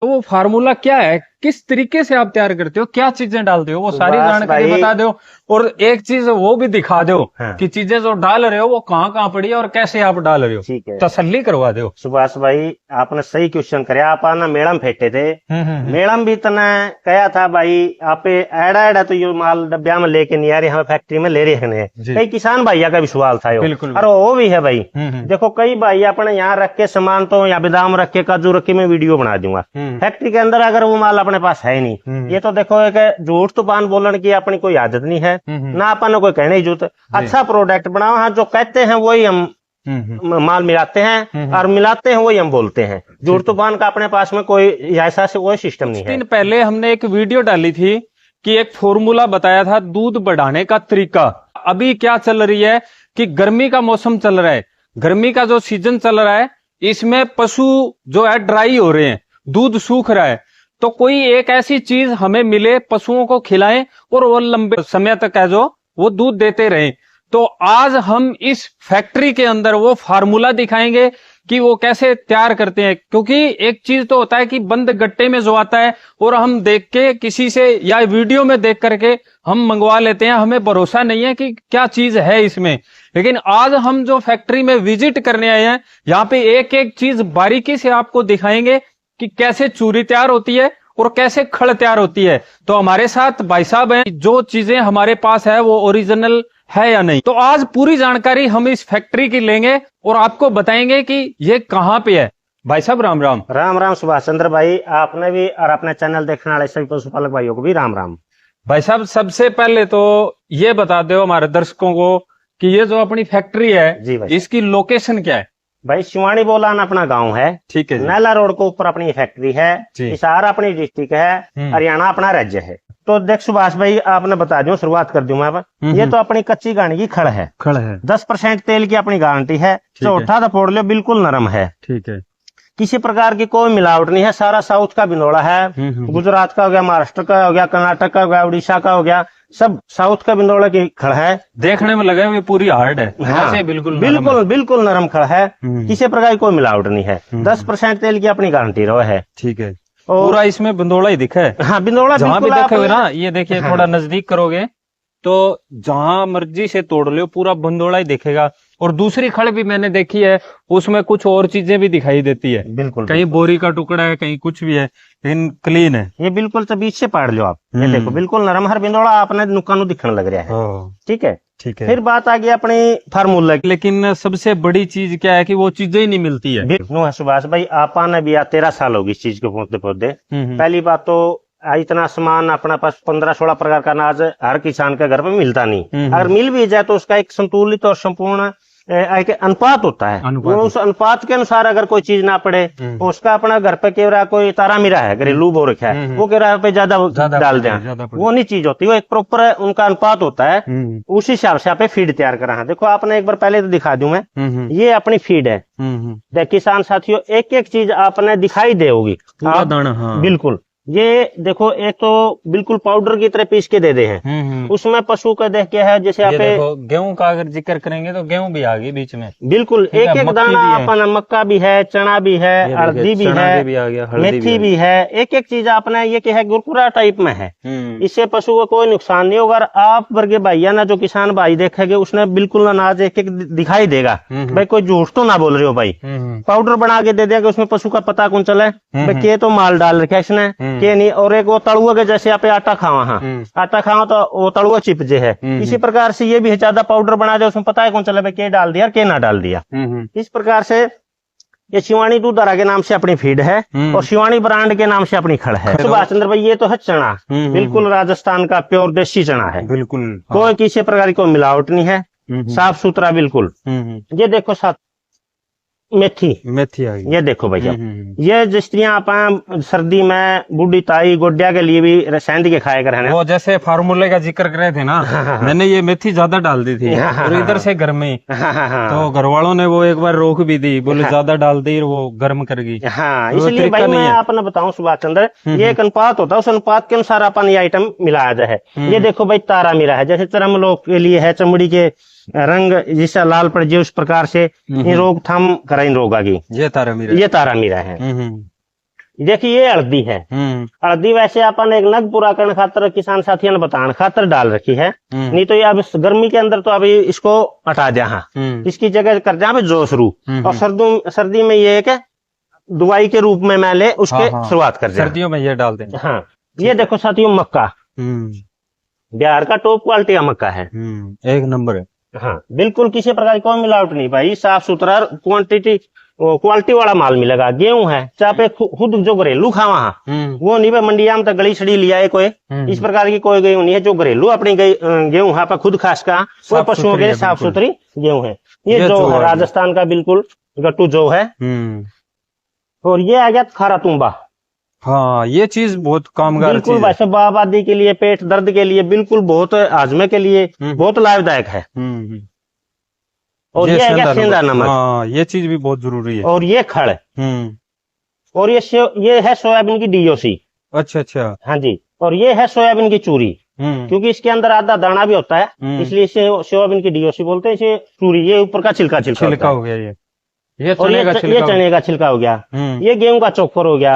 तो वो फार्मूला क्या है, किस तरीके से आप तैयार करते हो, क्या चीजें डालते हो, वो सारी जानकारी बता दो। और एक चीज वो भी दिखा दो कि चीजें जो डाल रहे हो वो कहाँ कहाँ पड़ी है और कैसे आप डाल रहे हो, ठीक है, तसल्ली करवा दो। सुभाष भाई आपने सही क्वेश्चन कराया। आप ना मेड़म फेटे थे, मेड़म भी इतना कहा था भाई आप एड़ा एड़ा तो ये माल डब्बिया में लेके नहीं आ रही, हमें फैक्ट्री में ले रहे हैं। कई किसान भैया का भी सवाल था और वो भी है भाई। देखो कई भाई अपने यहाँ रख के सामान तो या बादाम रख के काजू रख के मैं वीडियो बना दूंगा, फैक्ट्री के अंदर अगर वो माल अपने पास है नहीं, ये तो देखो एक झूठ तूफान बोलने की अपनी कोई आदत नहीं है ना, अपन कोई कहने की जरूरत। अच्छा प्रोडक्ट बनाओ, हाँ जो कहते हैं वही हम माल मिलाते हैं और मिलाते हैं वही हम बोलते हैं। झूठ तूफान का अपने पास में कोई ऐसा से कोई सिस्टम नहीं है। दिन पहले हमने एक वीडियो डाली थी कि एक फॉर्मूला बताया था दूध बढ़ाने का तरीका। अभी क्या चल रही है कि गर्मी का मौसम चल रहा है, गर्मी का जो सीजन चल रहा है, इसमें पशु जो है ड्राई हो रहे हैं, दूध सूख रहा है। तो कोई एक ऐसी चीज हमें मिले, पशुओं को खिलाएं और वो लंबे समय तक है जो वो दूध देते रहें। तो आज हम इस फैक्ट्री के अंदर वो फार्मूला दिखाएंगे कि वो कैसे तैयार करते हैं। क्योंकि एक चीज तो होता है कि बंद गट्टे में जो आता है और हम देख के किसी से या वीडियो में देख करके हम मंगवा लेते हैं, हमें भरोसा नहीं है कि क्या चीज है इसमें। लेकिन आज हम जो फैक्ट्री में विजिट करने आए हैं, यहाँ पे एक एक चीज बारीकी से आपको दिखाएंगे कि कैसे चूरी तैयार होती है और कैसे खड़ तैयार होती है। तो हमारे साथ भाई साहब हैं, जो चीजें हमारे पास है वो ओरिजिनल है या नहीं। तो आज पूरी जानकारी हम इस फैक्ट्री की लेंगे और आपको बताएंगे कि ये कहाँ पे है। भाई साहब राम राम। राम राम सुभाष चंद्र भाई, आपने भी और अपने चैनल देखने वाले सभी पशुपालक भाइयों को भी राम राम। भाई साहब सबसे पहले तो ये बता दो हमारे दर्शकों को कि ये जो अपनी फैक्ट्री है जी भाई, इसकी लोकेशन क्या है। भाई शिवानी बोलान अपना गांव है, ठीक है, नैला रोड को ऊपर अपनी फैक्ट्री है, हिसार अपनी डिस्ट्रिक्ट है, हरियाणा अपना राज्य है। तो देख सुभाष भाई आपने बता दूं, शुरुआत कर दूं मैं। ये तो अपनी कच्ची गाड़ी की खड़ है, 10% तेल की अपनी गारंटी है, चौथा तो फोड़ लो बिल्कुल नरम है, ठीक है, किसी प्रकार की कोई मिलावट नहीं है। सारा साउथ का बिनोड़ा है, गुजरात का हो गया, महाराष्ट्र का हो गया, कर्नाटक का हो गया, उड़ीसा का हो गया, सब साउथ का बिनोड़ा की खड़ है। देखने में लगा ये पूरी हार्ड है, हाँ, बिल्कुल नरम खड़ है, किसी प्रकार की कोई मिलावट नहीं है। 10% तेल की अपनी गारंटी रहो है, ठीक है। पूरा इसमें बिंदोड़ा ही दिखा है, हाँ बिंदोड़ा जहाँ भी देखोगे ना, ये देखिए थोड़ा नजदीक करोगे तो जहां मर्जी से तोड़ लो पूरा बिंदोड़ा ही दिखेगा। और दूसरी खड़ भी मैंने देखी है, उसमें कुछ और चीजें भी दिखाई देती है, बिल्कुल कहीं बोरी का टुकड़ा है, कहीं कुछ भी है, लेकिन क्लीन है। ये बिल्कुल से बीच से पाड़ लो आप, ये देखो बिल्कुल नरम हर बिंदोड़ा आपने नुकानू दिखने लग रहा है, ठीक है, ठीक है। फिर बात आ गई अपनी फार्मूला की। लेकिन सबसे बड़ी चीज क्या है कि वो चीजें ही नहीं मिलती है। सुभाष भाई आपने भी 13 साल होगी इस चीज को पौधे पौधे। पहली बात तो इतना सामान अपना पास 15-16 प्रकार का अनाज हर किसान के घर में मिलता नहीं, अगर मिल भी जाए तो उसका एक संतुलित और संपूर्ण एक अनुपात होता है। उस अनुपात के अनुसार अगर कोई चीज ना पड़े तो उसका अपना घर पे कह रहा कोई तारा मिरा है, घरेलू बो रखा है, वो कह रहा है पे ज्यादा डाल दें, वो नहीं चीज होती, वो एक प्रॉपर उनका अनुपात होता है, उस हिसाब से आप फीड तैयार करा है। देखो आपने एक बार पहले तो दिखा दूं मैं, ये अपनी फीड है। देख किसान साथियों एक एक चीज आपने दिखाई दे होगी बिल्कुल। ये देखो एक तो बिल्कुल पाउडर की तरह पीस के दे दे हैं, उसमें पशु का देख के है, जैसे आप गेहूं का अगर जिक्र करेंगे तो गेहूं भी आ गई बीच में, बिल्कुल एक एक दाना अपना मक्का भी है, चना भी है, हल्दी भी है, मेथी भी है, एक एक चीज आपने ये क्या है गुरकुरा टाइप में है। इससे पशु को कोई नुकसान नहीं होगा। आप वर्गे भाइया ना जो किसान भाई देखेंगे उसने बिल्कुल अनाज एक एक दिखाई देगा, भाई कोई झूठ तो ना बोल रहे हो भाई, पाउडर बना के दे देगा, उसमें पशु का पता कौन चले भाई के तो माल डाल रखा है इसने के नहीं। और एक वो तड़ुआ के जैसे आप आटा खावा, हाँ आटा खावा तो वो तड़ुआ चिप जे है, इसी प्रकार से ये भी है, ज्यादा पाउडर बना दे उसमें पता है कौन चला भाई के डाल दिया के ना डाल दिया। इस प्रकार से ये शिवानी दूधधारा के नाम से अपनी फीड है और शिवानी ब्रांड के नाम से अपनी खड़ है। सुभाष चंद्र भाई ये तो है चना, बिल्कुल राजस्थान का प्योर देसी चना है, बिल्कुल कोई किसी प्रकार की कोई मिलावट नहीं है, साफ सुथरा बिल्कुल। ये देखो साथ मेथी आ गई, ये देखो भैया, ये स्त्रियां आप सर्दी में बूढ़ी ताई गोड्या के लिए भी सेंध के खाया कर, वो जैसे फार्मूले का जिक्र कर रहे थे ना, मैंने ये मेथी ज्यादा डाल दी थी और इधर से घर में तो घर वालों ने वो एक बार रोक भी दी, बोले ज्यादा डाल दी वो गर्म कर गई। हाँ इसलिए भाई मैं आपने बताऊं सुभाष चंद्र, ये एक अनुपात होता है, उस अनुपात के अनुसार अपन ये आइटम मिलाया जाए। ये देखो भाई तारा मीरा है, जैसे चरम लोग के लिए है, चमड़ी के रंग जिससे लाल पड़ जाए उस प्रकार से इन रोकथाम करा इन रोगा की, ये तारा मीरा है। देखिए ये हल्दी है। हल्दी वैसे अपन एक नग पूरा करने खातर किसान साथियों ने बताने खातर डाल रखी है, नहीं तो ये अब गर्मी के अंदर तो अभी इसको हटा दिया। हाँ, इसकी जगह कर दिया जोशरू। और सर्दी में ये एक दवाई के रूप में मैं ले उसके शुरुआत कर दिया। सर्दियों में ये डाल देंगे। हाँ, ये देखो साथियों मक्का, बिहार का टॉप क्वालिटी का मक्का है, एक नंबर है। हाँ, बिल्कुल किसी प्रकार की कोई मिलावट नहीं भाई, साफ सुथरा क्वालिटी वाला माल मिलेगा। गेहूं है चाहे खुद जो घरेलू खावा, वो नहीं भाई मंडिया में तो गली छड़ी लिया है कोई, इस प्रकार की कोई गेहूं नहीं है। जो घरेलू अपनी गेहूं है खुद खास का, कोई पशुओं के साफ सुथरी गेहूं है। ये जो है राजस्थान का बिल्कुल गट्टू जो है। और ये आ गया खारा तुम्बा। हाँ, ये चीज बहुत कामगार बिल्कुल वैसे आबादी के लिए, पेट दर्द के लिए बिल्कुल बहुत, हाजमे के लिए बहुत लाभदायक है। और ये है सेंधा नमक। हाँ, ये चीज भी बहुत जरूरी है। और ये खड़, और ये है सोयाबीन की डीओसी। अच्छा अच्छा, हाँ जी। और ये है सोयाबीन की चूरी, क्योंकि इसके अंदर आधा दाना भी होता है, इसलिए इसे सोयाबीन की डीओसी बोलते हैं। इसे चूरी, ये ऊपर का छिलका हो गया। ये चने का छिलका हो गया। ये गेहूं का चोकर हो गया।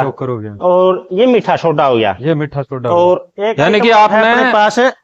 और ये मीठा सोडा हो गया। ये मीठा सोडा। और एक यानी कि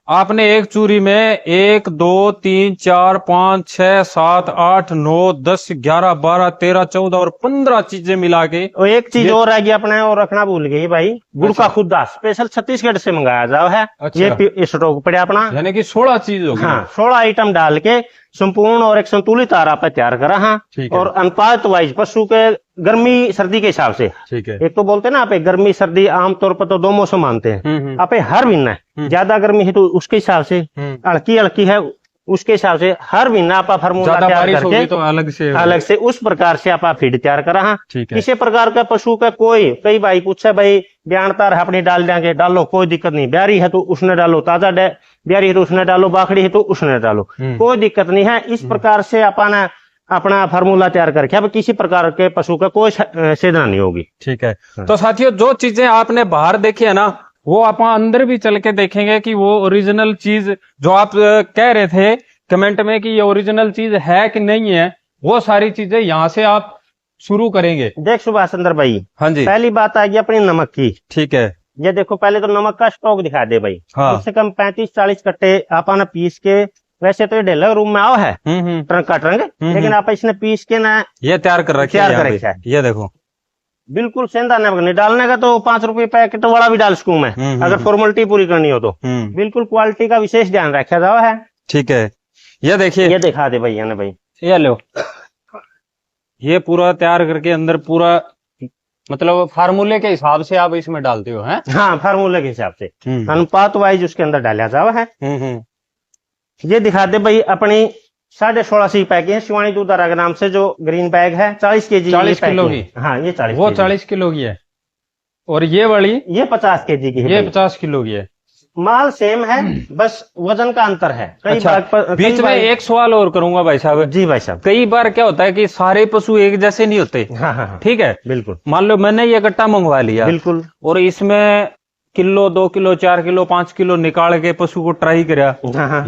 आपने एक चूरी में 1 2 3 4 5 6 7 8 9 10 11 12 13 14 और 15 चीजें मिला के। और एक चीज और आएगी अपने, और रखना भूल गई भाई, गुड़ का खुदा स्पेशल छत्तीसगढ़ से मंगाया जाओ है। ये स्टॉक पड़े अपना, यानी कि 16 चीज होगी। हाँ, 16 आइटम डाल के संपूर्ण और एक संतुलित आहार आप तैयार करा। हाँ, और अनुपात वाइज पशु के गर्मी सर्दी के हिसाब से। ठीक है। एक तो बोलते हैं ना आप गर्मी सर्दी आमतौर पर तो 2 मौसम मानते हैं, आप हर महीना ज्यादा गर्मी है तो उसके हिसाब से, हल्की है उसके हिसाब से हर महीना आप फार्मूला तैयार करके तो अलग से उस प्रकार से आप फीड तैयार करा। हाँ, ठीक है। किसी प्रकार का पशु का कई भाई पूछे भाई ब्याणतार है अपनी डाल देंगे, डालो कोई दिक्कत नहीं, ब्यारी है तो उसने डालो, ताजा ब्यारी है तो उसने डालो, बाखड़ी है तो उसने डालो, कोई दिक्कत नहीं है। इस प्रकार से अपना फार्मूला तैयार करके अब किसी प्रकार के पशु का कोई सेधना नहीं होगी। ठीक है। तो साथियों, जो चीजें आपने बाहर देखी है ना, वो आप अंदर भी चल के देखेंगे कि वो ओरिजिनल चीज जो आप कह रहे थे कमेंट में कि ये ओरिजिनल चीज है कि नहीं है, वो सारी चीजें यहाँ से आप शुरू करेंगे। देख सुभाष चंद्र भाई, हाँ जी, पहली बात आ गई अपनी नमक की। ठीक है, ये देखो पहले तो नमक का स्टॉक दिखा दे भाई। कम से कम 35-40 कट्टे आपने पीस के, वैसे तो ये ढेला रूम में आओ है ट्रंक का ट्रंक, लेकिन आप इसने पीस के ना ये तैयार कर रखे है। ये देखो बिल्कुल सेंधा नमक नहीं डालने का, तो 5 रुपए पैकेट वाला भी डाल सकूं मैं, अगर फॉर्मेलिटी पूरी करनी हो तो। बिल्कुल क्वालिटी का विशेष ध्यान रखा जाओ है। ठीक है, ये देखिए, ये दिखा दे भैया ने भाई, ये लो, ये पूरा तैयार करके अंदर पूरा मतलब फार्मूले के हिसाब से आप इसमें डालते हो हैं? हाँ, फार्मूले के हिसाब से अनुपात वाइज उसके अंदर डाला जाओ है। ये दिखा दे भाई अपनी 16.5 पैक है शिवानी दूधारा के नाम से, जो ग्रीन बैग है 40 kg 40 किलो की। हाँ, ये 40 वो 40 किलो की है, और ये वाली ये 50 kg की है। ये 50 किलो की है। माल सेम है, बस वजन का अंतर है। अच्छा, बीच में एक सवाल और करूंगा भाई साहब। जी भाई साहब, कई बार क्या होता है कि सारे पशु एक जैसे नहीं होते। हाँ, ठीक है, बिल्कुल। मान लो मैंने ये कट्टा मंगवा लिया, बिल्कुल, और इसमें किलो 2 किलो 4 किलो 5 किलो निकाल के पशु को ट्राई करा,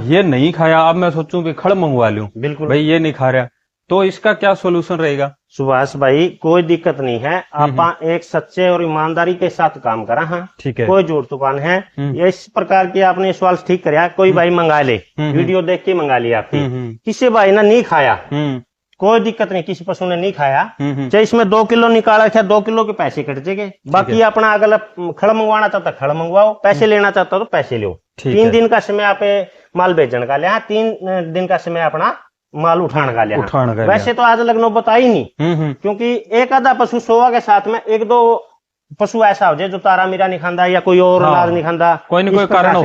ये नहीं खाया, अब मैं सोचूं कि खड़ मंगवा लूं, बिल्कुल भाई ये नहीं खा रहा, तो इसका क्या सोल्यूशन रहेगा? सुभाष भाई कोई दिक्कत नहीं है, आप एक सच्चे और ईमानदारी के साथ काम करा। हाँ, ठीक है, कोई जोड़ दुकान है। ये इस प्रकार की आपने सवाल ठीक कराया, कोई भाई मंगा ले, वीडियो देख के मंगा लिया आपकी, किसी भाई ने नहीं खाया, कोई दिक्कत नहीं, किसी पशु ने नहीं खाया, चाहे इसमें 2 किलो निकाला था, 2 किलो के पैसे कट जाएंगे। बाकी अपना अगर खड़ मंगवाना चाहता खड़ मंगवाओ, पैसे लेना चाहता तो पैसे लो। 3 दिन का समय आप माल भेजने का लिया, 3 दिन का समय अपना माल उठाने का लिया। वैसे तो आज लग नौबत आई नहीं, क्योंकि एक आधा पशु सोवा के साथ में 1-2 पशु ऐसा हो जाए जो तारा मीरा नहीं खांदा या कोई और अनाज नहीं खांदा, कोई न कोई कारण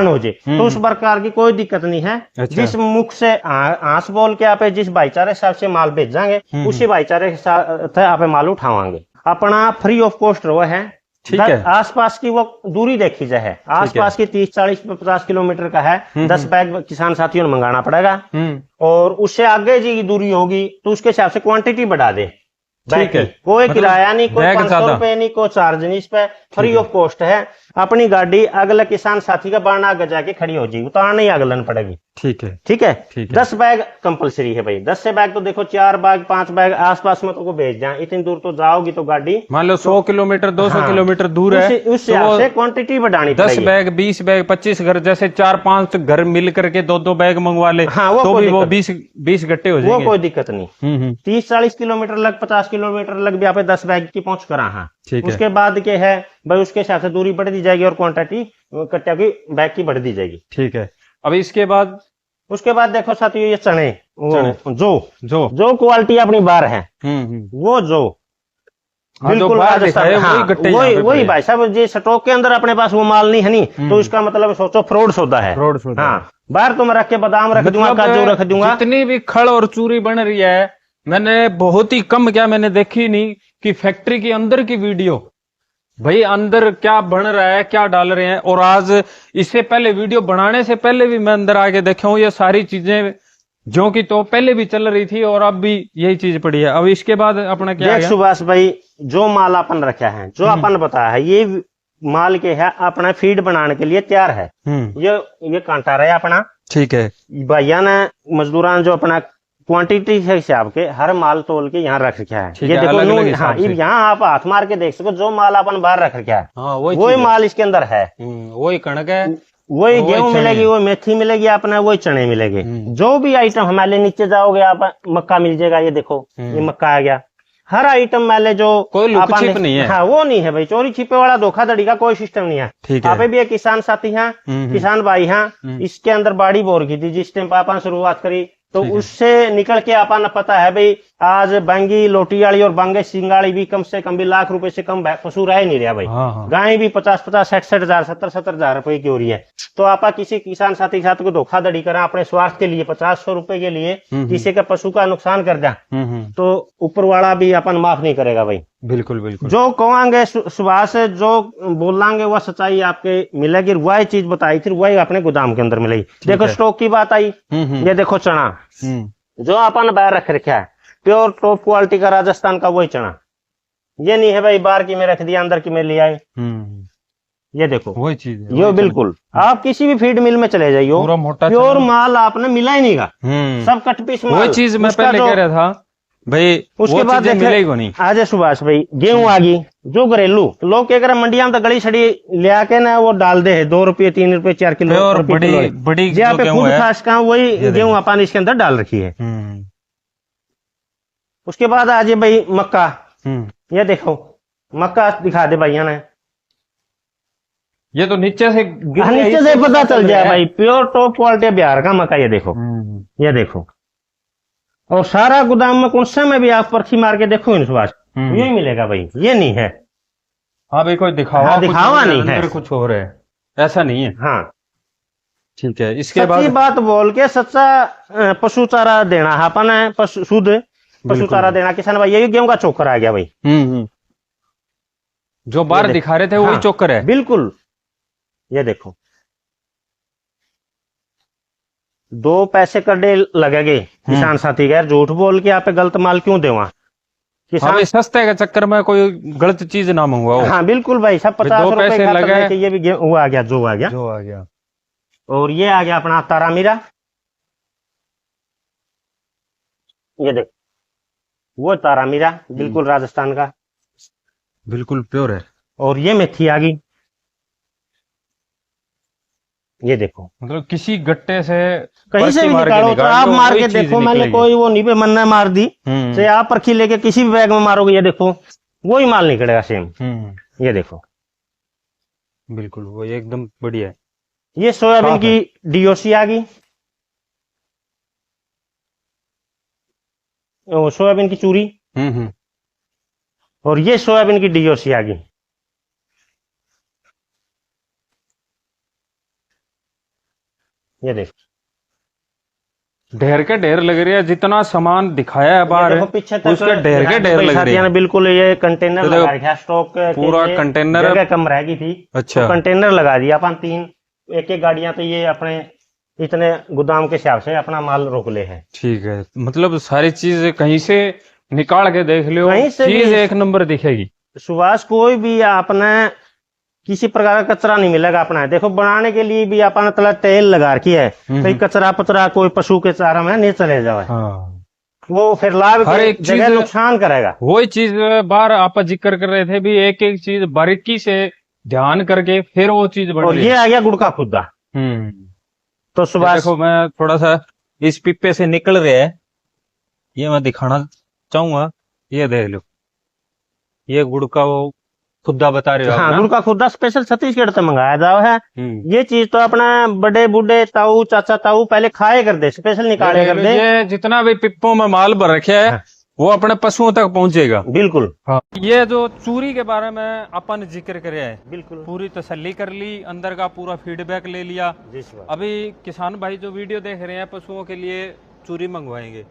हो जाए, तो उस प्रकार की कोई दिक्कत नहीं है। अच्छा। जिस मुख से आंस बोल के आप जिस भाईचारे हिसाब से माल भेजांगे, उसी भाईचारे के साथ आप माल उठावांगे। अपना फ्री ऑफ कॉस्ट रो है। ठीक है, आसपास की वो दूरी देखी जाए, आसपास की 30-40-50 किलोमीटर का है, 10 बैग किसान साथियों ने मंगाना पड़ेगा, और उससे आगे जी दूरी होगी तो उसके हिसाब से क्वांटिटी बढ़ा दे। ठीक है, कोई किराया नहीं, कोई 500 रुपए नहीं, कोई चार्ज नहीं, इस पे फ्री ऑफ कॉस्ट है। अपनी गाड़ी अगले किसान साथी का बारना आगे जाके खड़ी हो जाएगी, उतारने ही अगलन पड़ेगी। ठीक है ठीक है। ठीक है। 10 बैग कंपलसरी है भाई। 10 से बैग तो देखो 4 बैग 5 बैग आसपास में तो को भेज जाए। इतनी दूर तो जाओगी तो गाड़ी मान लो 100 किलोमीटर 200 किलोमीटर दूर है उस हिसाब से क्वांटिटी बढ़ानी 10 बैग 20 बैग 25 घर जैसे 4-5 घर मिल करके 2-2 बैग मंगवा ले हाँ, वो तो कोई भी वो दिक्कत 20 गट्टे हो वो जाएंगे। कोई दिक्कत नहीं। 30-40 किलोमीटर लग 50 किलोमीटर लग भी आप 10 बैग की पहुंच करा। हाँ ठीक है। उसके बाद के है भाई उसके हिसाब से दूरी बढ़ दी जाएगी और क्वांटिटी कट्टा की बैग की बढ़ दी जाएगी। ठीक है। अब इसके बाद उसके बाद देखो साथियों ये चने जो जो क्वालिटी अपनी बार है वो जो बिल्कुल राजस्थान वही भाई साहब जी स्टॉक के अंदर अपने पास वो माल नहीं है नहीं तो इसका मतलब सोचो फ्रॉड सौदा है। हाँ बाहर तो मैं रख के बादाम रख दूंगा काजू रख दूंगा। जितनी भी खड़ और चूरी बन रही है मैंने बहुत ही कम क्या मैंने देखी नहीं कि फैक्ट्री के अंदर की वीडियो भाई अंदर क्या बन रहा है क्या डाल रहे हैं। और आज इससे पहले वीडियो बनाने से पहले भी मैं अंदर आके देखा हूँ ये सारी चीजें जो कि तो पहले भी चल रही थी और अब भी यही चीज पड़ी है। अब इसके बाद अपना क्या है सुभाष भाई जो माल अपन रखा है जो अपन बताया है ये माल के है अपना फीड बनाने के लिए तैयार है। ये कांटा रहा अपना ठीक है। भैया ने मजदूरान जो अपना क्वांटिटी के हिसाब के हर माल तोल के यहाँ रख रखा है। ये देखो हाँ यहाँ आप हाथ मार के देख सको जो माल अपन बाहर रख रखा है वही माल इसके अंदर है। वही कणक है वही गेहूं मिलेगी वही मेथी मिलेगी अपने वही चने मिलेंगे। जो भी आइटम हमारे नीचे जाओगे आप मक्का मिल जाएगा। ये देखो ये मक्का आ गया। हर आइटम में जो कोई लुक छिप नहीं है। हाँ वो नहीं है भाई चोरी छिपे वाला धोखाधड़ी का कोई सिस्टम नहीं है। ठीक है। आप भी एक किसान साथी हैं किसान भाई हैं इसके अंदर बाड़ी बोर की थी जिस टाइम पापा शुरुआत करी तो उससे निकल के अपन पता है भाई आज बांगी लोटियाली और बांगे सिंगाड़ी भी कम से कम भी लाख रुपए से कम पशु रह नहीं रहा भाई। गाय भी 50-50 60 हजार 70 हजार रुपए की हो रही है। तो आप किसी किसान साथी के साथ को धोखाधड़ी करा अपने स्वास्थ्य के लिए 50-100 रुपए के लिए किसी का पशु का नुकसान कर दिया तो ऊपर वाला भी अपन माफ नहीं करेगा भाई। बिल्कुल बिल्कुल जो कहेंगे सुबह से जो बोलेंगे वह सच्चाई आपके मिलेगी। वही चीज बताई थी वही अपने गोदाम के अंदर मिलेगी। देखो स्टॉक की बात आई ये देखो चना जो अपन बाहर रख रखा है प्योर टॉप क्वालिटी का राजस्थान का वही चना। ये नहीं है भाई बाहर की में रख दिया अंदर की में ले आए। ये देखो वही चीज है ये बिल्कुल आप किसी भी फीड मिल में चले जाइए पूरा मोटा प्योर माल आपने मिला ही नहीं का सब कट पीस माल। वही चीज मैं पहले कह रहा था भाई उसके बाद मिलेगा नहीं। आज सुभाष भाई गेहूं आ गई जो घरेलू लोग क्या करे मंडिया में तो गली छड़ी ले आके ना वो डाल दे 2 रुपये 3 रुपये 4 किलो और बड़ी जहाँ पे खुद खास का वही गेहूं अपन इसके अंदर डाल रखी है। उसके बाद आज भाई मक्का ये देखो मक्का दिखा दे भैया ने ये तो नीचे से पता चल जाए भाई प्योर टॉप क्वालिटी बिहार का मक्का। ये देखो और सारा गोदाम में कौन सा में भी आप परखी मार के देखो इन सुभाष यही मिलेगा भाई। ये नहीं है हाँ भाई कोई दिखावा दिखावा नहीं है कुछ हो रहा है ऐसा नहीं है। हाँ ठीक है। इसके बाद बात बोल के सच्चा पशु चारा देना है अपन है शुद्ध पशु चारा देना किसान भाई। यही गेहूं का चोकर आ गया भाई जो बाहर दिखा रहे थे वही चोकर है बिल्कुल। ये देखो 2 पैसे कड़े लगेगे किसान साथी गैर झूठ बोल के आप गलत माल क्यों देवा किसान सस्ते के चक्कर में कोई गलत चीज ना मंगवाओ। हाँ बिल्कुल भाई सब 50 रुपए लगे ये भी वो आ गया जो आ गया और ये आ गया अपना तारा मीरा। ये देख वो तारा मीरा बिल्कुल राजस्थान का बिल्कुल प्योर है। और ये मेथी आ गई। ये देखो मतलब किसी गट्टे से कहीं से भी निकालो तो आप मार के देखो मैंने कोई वो नहीं पे मन ने मार दी से आप परखी लेके किसी भी बैग में मारोगे ये देखो वही माल निकलेगा सेम। ये देखो बिल्कुल वो एकदम बढ़िया है। ये सोयाबीन की डीओसी आ गई सोयाबीन की चूरी और ये सोयाबीन की डीओसी आ गई। ये देखो ढेर के ढेर लग रही है जितना सामान दिखाया है बाहर पीछे उसके ढेर के ढेर लग रही है। बिल्कुल ये कंटेनर लगा रखा स्टॉक पूरा कंटेनर कम रह गई थी। अच्छा तो कंटेनर लगा दिया अपन 3 एक गाड़ियां तो ये अपने इतने गोदाम के हिसाब से अपना माल रोक ले है। ठीक है मतलब सारी चीज कहीं से निकाल के देख लो चीज एक नंबर दिखेगी। सुभाष कोई भी आपने किसी प्रकार का कचरा नहीं मिलेगा अपना। देखो बनाने के लिए भी अपन तला तेल लगा रखी है, कोई कचरा पतरा कोई पशु के चारा में नहीं चले जाए। हाँ। वो फिर लाभ हर एक जगह चीज नुकसान करेगा। वही चीज बार आप जिक्र कर रहे थे भी, एक एक चीज बारीकी से ध्यान करके फिर वो चीज बढ़ और रही ये है। आ गया गुड़ का खुदा। तो सुबह देखो मैं थोड़ा सा इस पिप्पे से निकल रहे हैं, ये मैं दिखाना चाहूंगा। ये देख लो, ये गुड़ का वो खुदा बता रहे हो आप हाँ, ना? गुड़ का खुदा स्पेशल छत्तीसगढ़ से मंगाया जाओ है। ये चीज तो अपना बड़े बूढ़े ताऊ चाचा ताऊ पहले खाए कर दे, स्पेशल निकाले कर दे। ये जितना भी पिप्पों में माल भर रखे है हाँ। वो अपने पशुओं तक पहुंचेगा। बिल्कुल। हाँ। ये जो चूरी के बारे में अपन जिक्र करे है, बिल्कुल पूरी तसल्ली कर ली, अंदर का पूरा फीडबैक ले लिया। अभी किसान भाई जो वीडियो देख रहे हैं पशुओं के लिए चूरी मंगवाएंगे,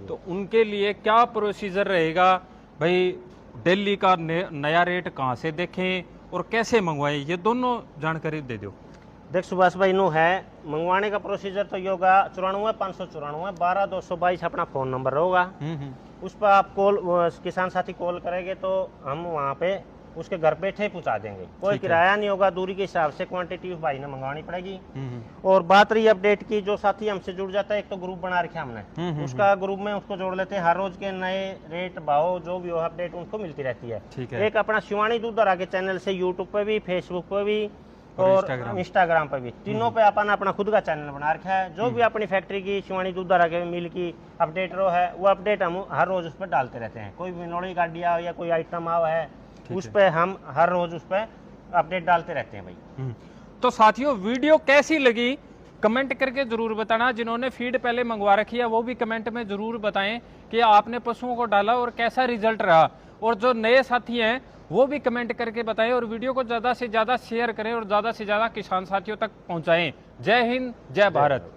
तो उनके लिए क्या प्रोसीजर रहेगा भाई? दिल्ली का नया रेट कहाँ से देखें और कैसे मंगवाएं, ये दोनों जानकारी दे दो। देख सुभाष भाई नो है मंगवाने का प्रोसीजर तो योगा 94 594 12 222 अपना फोन नंबर होगा। उस पर आप कॉल किसान साथी कॉल करेंगे तो हम वहाँ पे उसके घर बैठे पहुँचा देंगे। कोई किराया नहीं होगा, दूरी के हिसाब से क्वांटिटी उस भाई ने मंगवानी पड़ेगी। और बात रही अपडेट की, जो साथी हमसे जुड़ जाता है, एक तो ग्रुप बना रखे हमने, उसका ग्रुप में उसको जोड़ लेते हैं। हर रोज के नए रेट भाव जो भी हो अपडेट उनको मिलती रहती है। एक अपना शिवानी दूध दरा के चैनल से यूट्यूब पे भी, फेसबुक पे भी और इंस्टाग्राम पे भी, तीनों पे अपन अपना खुद का चैनल बना रखा है। जो भी अपनी फैक्ट्री की शिवानी दूध दरा के मिल की अपडेट रो है, वो अपडेट हम हर रोज उस पर डालते रहते हैं। कोई भी नौड़ी गाड़ी आओ या कोई आइटम आओ है, उस पे हम हर रोज उस पे अपडेट डालते रहते हैं भाई। तो साथियों वीडियो कैसी लगी कमेंट करके जरूर बताना। जिन्होंने फीड पहले मंगवा रखी है वो भी कमेंट में जरूर बताएं कि आपने पशुओं को डाला और कैसा रिजल्ट रहा। और जो नए साथी हैं वो भी कमेंट करके बताएं और वीडियो को ज्यादा से ज्यादा शेयर करें और ज्यादा से ज्यादा किसान साथियों तक पहुंचाएं। जय हिंद, जय भारत।